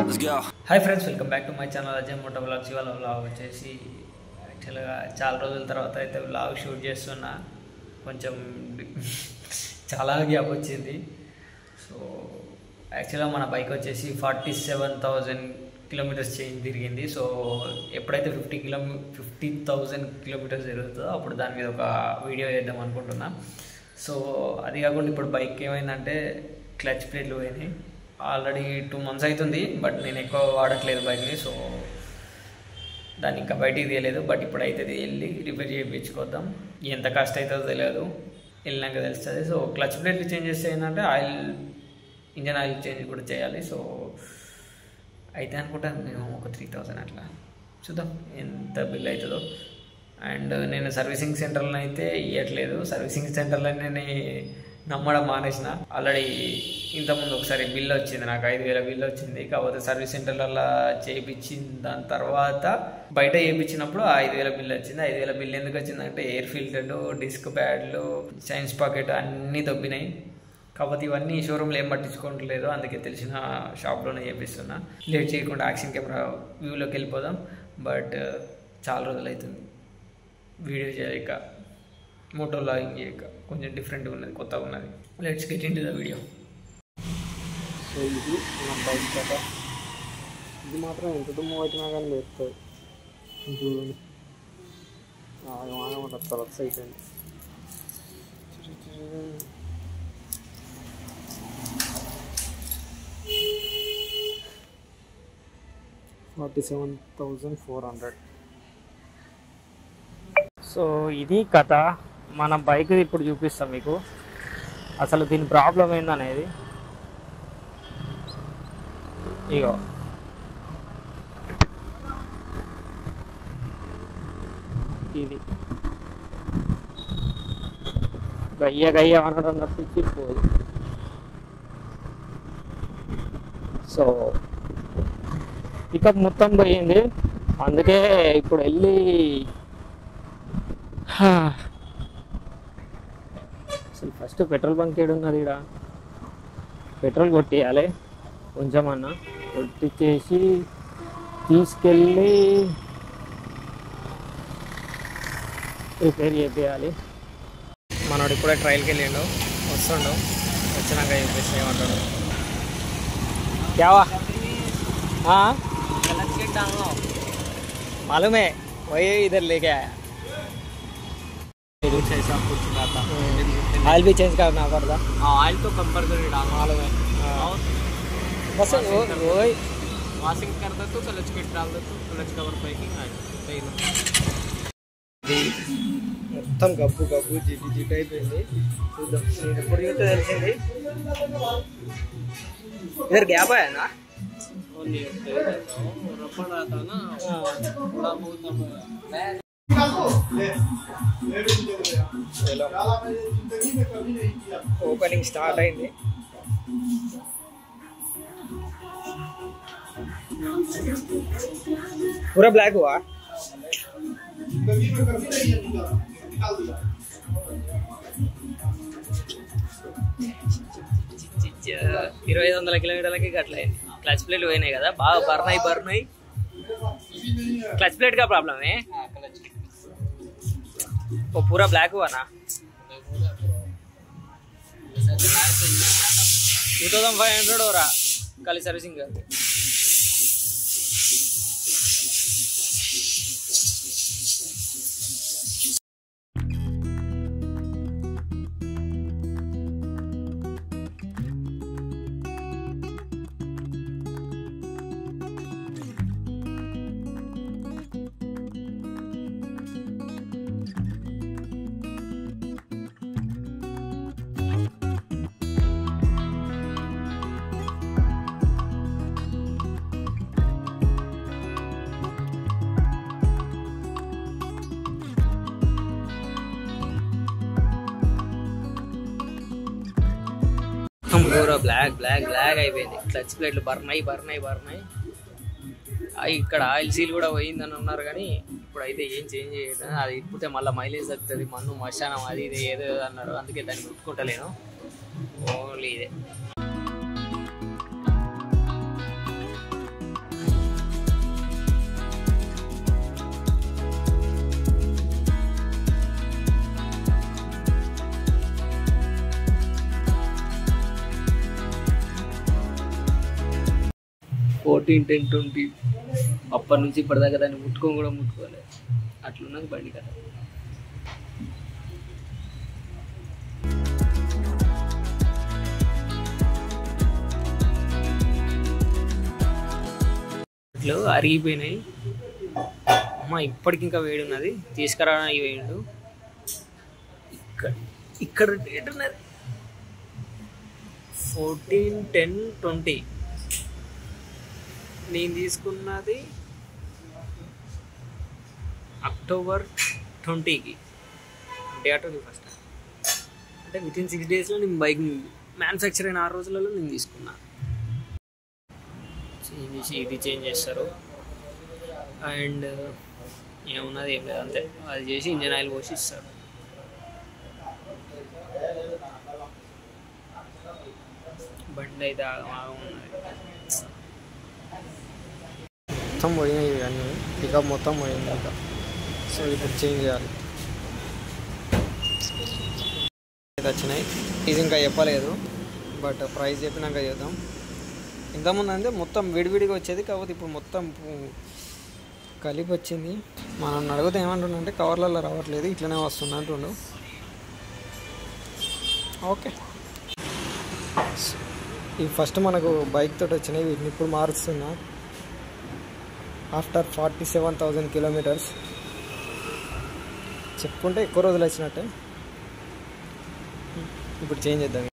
Hi friends, welcome back to my channel Ajay moto vlogs. ఇవాళ vlog వచ్చేసి యాక్చువల్గా చాలా రోజుల తర్వాత అయితే వ్లాగ్ షూట్ చేస్తున్నా. కొంచెం చాలా గ్యాప్ వచ్చింది. సో యాక్చువల్గా మన బైక్ వచ్చేసి 47,000 కిలోమీటర్స్ చేంజ్ తిరిగింది. సో ఎప్పుడైతే 50,000 కిలోమీటర్స్ తిరుగుతుందో అప్పుడు దాని మీద ఒక వీడియో చేద్దాం అనుకుంటున్నా. సో అది కాకుండా ఇప్పుడు బైక్ ఏమైందంటే క్లచ్ ప్లేట్లు పోయినాయి. ఆల్రెడీ 2 months అవుతుంది, బట్ నేను ఎక్కువ వాడట్లేదు బైక్ని. సో దాన్ని ఇంకా బయటికి తీయలేదు, బట్ ఇప్పుడైతే వెళ్ళి రిపేర్ చేయించుకోద్దాం. ఎంత కాస్ట్ అవుతుందో తెలియదు, వెళ్ళినాక తెలుస్తుంది. సో క్లచ్ ప్లేట్లు చేంజ్ చేస్తే ఏంటంటే ఇంజన్ ఆయిల్ చేంజ్ కూడా చేయాలి. సో అయితే అనుకుంటాను మేము ఒక 3,000 అట్లా, చూద్దాం ఎంత బిల్ అవుతుందో. అండ్ నేను సర్వీసింగ్ సెంటర్లో అయితే ఇవ్వట్లేదు. సర్వీసింగ్ సెంటర్లో నేను నమ్మడం మానేసిన. ఆల్రెడీ ఇంతకుముందు ఒకసారి బిల్ వచ్చింది, నాకు 5,000 బిల్ వచ్చింది. కాకపోతే సర్వీస్ సెంటర్లలో చేయించిన దాని తర్వాత బయట చేయించినప్పుడు 5,000 బిల్ వచ్చింది. 5,000 బిల్ ఎందుకు వచ్చిందంటే ఎయిర్ ఫిల్టర్లు, డిస్క్ ప్యాడ్లు, చైన్స్ పాకెట్ అన్నీ దొబ్బినాయి. కాకపోతే ఇవన్నీ షోరూమ్లో ఏం పట్టించుకోవట్లేదు, అందుకే తెలిసిన షాప్లోనే చేపిస్తున్నా. లేట్ చేయకుండా యాక్షన్ కెమెరా వ్యూలోకి వెళ్ళిపోదాం. బట్ చాలా రోజులు అవుతుంది వీడియో చేయక, మోటో వ్లాగింగ్ చేయక. కొంచెం డిఫరెంట్గా ఉన్నది, కొత్తగా ఉన్నది. Let's get into the video. So ఇది నా బైక్ కథ. ఇది మాత్రం ఎంత దుమ్ము పట్టినా కానీ లేస్తుంది. చూడండి, ఆగమాట తలక్స్ అయిపోయింది. 47,400. సో ఇది కథ. మన బైక్ ఇప్పుడు చూపిస్తాం మీకు, అసలు దీని ప్రాబ్లం ఏందనేది. ఇగో ఇది గయ్య అనడం తప్పించి పోదు. సో పికప్ మొత్తం పోయింది, అందుకే ఇప్పుడు వెళ్ళి అసలు ఫస్ట్ పెట్రోల్ బంక్ ఏడున్నది, ఇక్కడ పెట్రోల్ కొట్టియాలి. కొంచెమన్నా కొట్టించేసి తీసుకెళ్ళి రిపేర్ చేయాలి. మనోడు ఇప్పుడే ట్రయల్కి వెళ్ళిండు, వస్తుండు. వచ్చినాక చెప్పేసి ఏమంటాడు. క్యావా मालूम है, वही इधर लेके आया. ऑयल भी चेंज करना पड़ता. ऑयल तो कंपल्सरी डालना, मालूम है. बस वही वाशिंग करता तो क्लच किट डाल दो, तो क्लच कवर पैकिंग सही ना. మొత్తం గబ్బు గబ్బు జిడ్డు అయిపోయింది. చూద్దాం, నేను ఎప్పుడు చూస్తే తెలిసింది. ఇద్దరు గ్యాప్ అయ్యానా रफड़ आता ना, थोड़ा बहुत ఓపెనింగ్ స్టార్ట్ అయింది. पूरा ब्लैक हुआ. 2,500 కిలోమీటర్లకి అట్లా అయింది. क्लच प्लेट పోయినాయి కదా, బాగా బర్న్ అయి. क्लच प्लेट का प्रॉब्लम है. वो पूरा ब्लैक हुआ ना. 2,500 हो रहा खाली सर्विसिंग का. పూరా బ్లాక్ అయిపోయింది. క్లచ్ ప్లేట్లు బర్న్ అయి. ఇక్కడ ఆయిల్ సీల్ కూడా పోయిందని అన్నారు, కానీ ఇప్పుడైతే ఏం చేంజ్ చేయలేదు. అది ఇప్పుడే మళ్ళీ మైలేజ్ తగ్గుతుంది, మన్ను మశానం అది ఇది ఏదో అన్నారు, అందుకే దాన్ని ముట్టుకుంటలేను. ఓన్లీ ఇదే. 14, 10, 20 అప్పటి నుంచి ఇప్పటిదాకా దాన్ని ముట్టుకోలేదు అట్లున్నది బండి కదా. ఇట్లు అరిగిపోయినాయి అమ్మ, ఇప్పటికి ఇంకా వేడి ఉన్నది. తీసుకురావడానికి వేయండు. ఇక్కడ డేట్ ఉన్నది 14/10/20. నేను తీసుకున్నది October 20కి, డే ఆఫ్టర్ 21st. అంటే వితిన్ 6 daysలో నేను బైక్ మ్యానుఫ్యాక్చర్ అయిన 6 రోజులలో నేను తీసుకున్నా. ఇది చేంజ్ చేస్తారు అండ్ ఏమున్నది ఏం లేదు, అంతే. అది చేసి ఇంజన్ ఆయిల్ పోసి ఇస్తారు. బండి అయితే ఉన్నది. మొత్తం పోయినాయి ఇవన్నీ, పికప్ మొత్తం పోయింది ఇంకా. సో ఇప్పుడు చేంజ్ చేయాలి. వచ్చినాయి, ఇది ఇంకా చెప్పలేదు, బట్ ప్రైస్ చెప్పినాక చేద్దాం. ఇంతకుముందు అంటే మొత్తం విడివిడిగా వచ్చేది, కాకపోతే ఇప్పుడు మొత్తం కలిపి వచ్చింది. మనం అడిగితే ఏమంటుండే కవర్లలో రావట్లేదు, ఇట్లనే వస్తుంది అంటుండు. ఓకే, ఈ ఫస్ట్ మనకు బైక్ తోటి వచ్చినాయి, వీటిని ఇప్పుడు మారుస్తున్నా. After 47,000 kilometers. చెప్పుకుంటే ఎక్కువ రోజులు వచ్చినట్టే. ఇప్పుడు చేంజ్ చేద్దాం.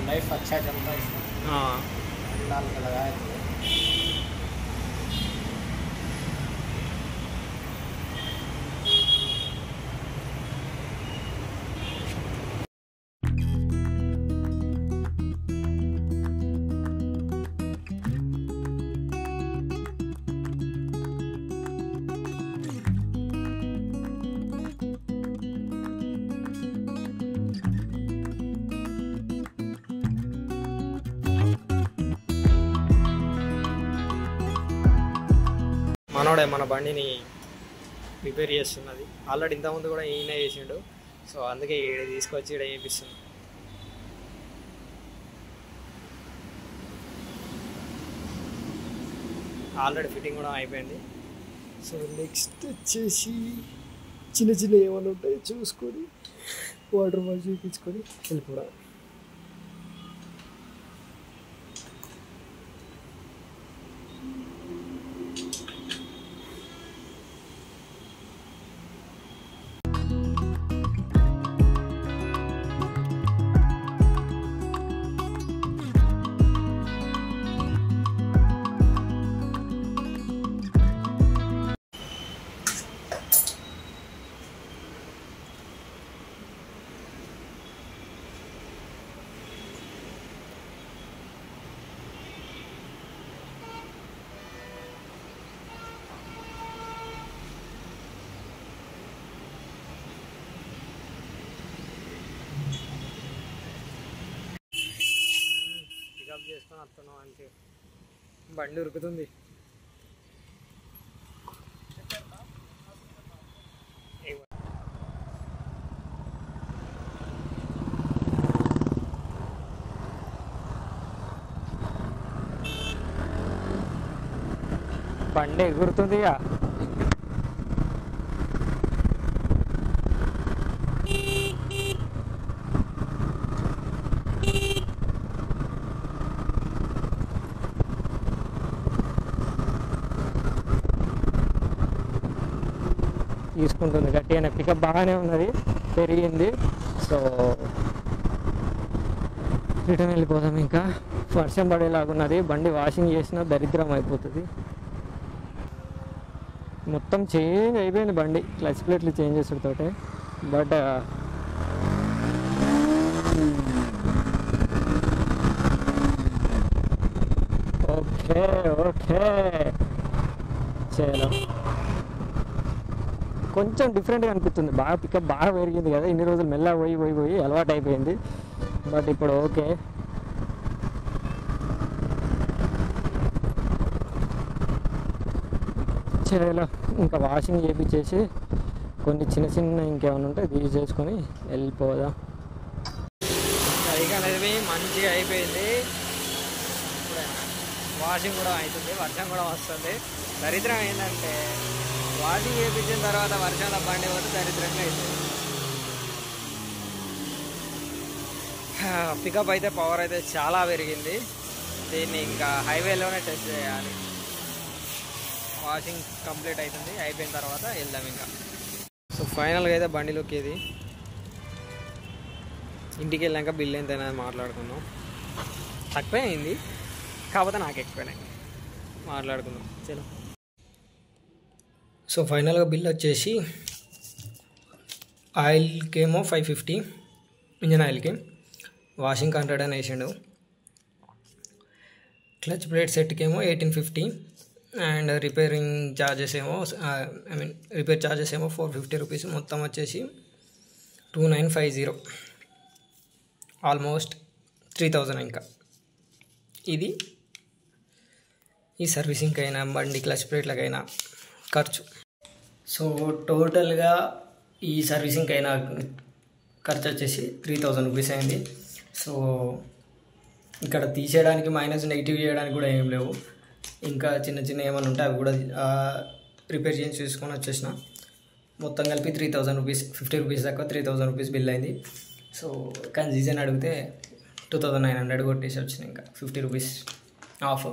लाइफ अच्छा चलता है इसमें। हाँ, डाल के लगाए थे। మనోడే మన బండిని రిపేర్ చేస్తున్నది. ఆల్రెడీ ఇంతకుముందు కూడా ఈయన చేసిండు, సో అందుకే ఈడ తీసుకొచ్చి ఈడ చేపిస్తుంది. ఆల్రెడీ ఫిట్టింగ్ కూడా అయిపోయింది. సో నెక్స్ట్ వచ్చేసి చిన్న చిన్న ఏమైనా ఉంటాయి చూసుకొని వాటర్ బాల్ చూపించుకొని వెళ్ళిపోవడం. చేసుకొని వస్తున్నాం అంతే, బండి ఉరుకుతుంది. బండి ఎగురుతుంది. తీసుకుంటుంది గట్టిగానే, పికప్ బాగానే ఉన్నది, పెరిగింది. సో రిటర్న్ వెళ్ళిపోదాం. ఇంకా వర్షం పడేలాగున్నది, బండి వాషింగ్ చేసినా దరిద్రం అయిపోతుంది. మొత్తం చేంజ్ అయిపోయింది బండి, క్లచ్ ప్లేట్లు చేంజ్ చేసుడుతోటే. బట్ ఓకే ఓకే చలో, కొంచెం డిఫరెంట్గా అనిపిస్తుంది. బాగా పికప్ బాగా పెరిగింది కదా, ఇన్ని రోజులు మెల్లగా పోయి అలవాటు అయిపోయింది. బట్ ఇప్పుడు ఓకే. చలో ఇంకా వాషింగ్ చేపించేసి కొన్ని చిన్న ఇంకేమైనా ఉంటే తీసి చేసుకొని వెళ్ళిపోదాం. బైక్ అనేది మంచిగా అయిపోయింది, వాషింగ్ కూడా అవుతుంది, వర్షం కూడా వస్తుంది. దరిద్రం ఏంటంటే వాషింగ్ చేయించిన తర్వాత వర్షంలో బండి పోతే దరిద్రంగా అవుతుంది. పికప్ అయితే పవర్ అయితే చాలా పెరిగింది. దీన్ని ఇంకా హైవేలోనే టెస్ట్ చేయాలి. వాషింగ్ కంప్లీట్ అవుతుంది, అయిపోయిన తర్వాత వెళ్దాం ఇంకా. సో ఫైనల్గా అయితే బండిలోకి ఇది ఇంటికి వెళ్ళాక బిల్ ఎంతైనా మాట్లాడుకుందాం. తక్కువే అయింది, కాకపోతే నాకు ఎక్కువైనాయి, మాట్లాడుకుందాం చలో. సో ఫైనల్గా బిల్ వచ్చేసి ఆయిల్కేమో 550, ఇంజన్ ఆయిల్కి, వాషింగ్ 100 అని వేసిండు. క్లచ్ ప్లేట్ సెట్కేమో 1850 అండ్ రిపేరింగ్ ఛార్జెస్ ఏమో రిపేర్ ఛార్జెస్ ఏమో 450 రూపీస్. మొత్తం వచ్చేసి 2950, ఆల్మోస్ట్ 3000. ఇంకా ఇది ఈ సర్వీసింగ్కి అయినా బండి క్లచ్ ప్లేట్లకైనా ఖర్చు. సో టోటల్గా ఈ సర్వీసింగ్కి అయినా ఖర్చు వచ్చేసి 3000 రూపీస్ అయింది. సో ఇక్కడ తీసేయడానికి మైనస్ నెగిటివ్ చేయడానికి కూడా ఏం లేవు. ఇంకా చిన్న ఏమైనా ఉంటే అవి కూడా రిపేర్ చేసి చూసుకొని వచ్చేసిన. మొత్తం కలిపి 3000 రూపీస్, 50 రూపీస్ దాకా 3000 రూపీస్ బిల్ అయింది. సో కానీ సీజన్ అడిగితే 2900 కొట్టేసి వచ్చినాయి, ఇంకా 50 రూపీస్ ఆఫ్.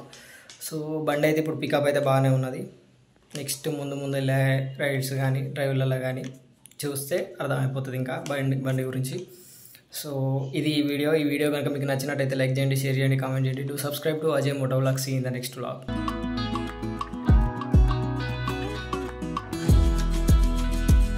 సో బండి అయితే ఇప్పుడు పికప్ అయితే బాగానే ఉన్నది. నెక్స్ట్ ముందు వెళ్ళే రైడ్స్ కానీ డ్రైవ్లలో కానీ చూస్తే అర్థమైపోతుంది ఇంకా బండి గురించి. సో ఇది ఈ వీడియో కనుక మీకు నచ్చినట్టయితే లైక్ చేయండి, షేర్ చేయండి, కామెంట్ చేయండి. Do subscribe to Ajay moto vlogs. See in the next vlog.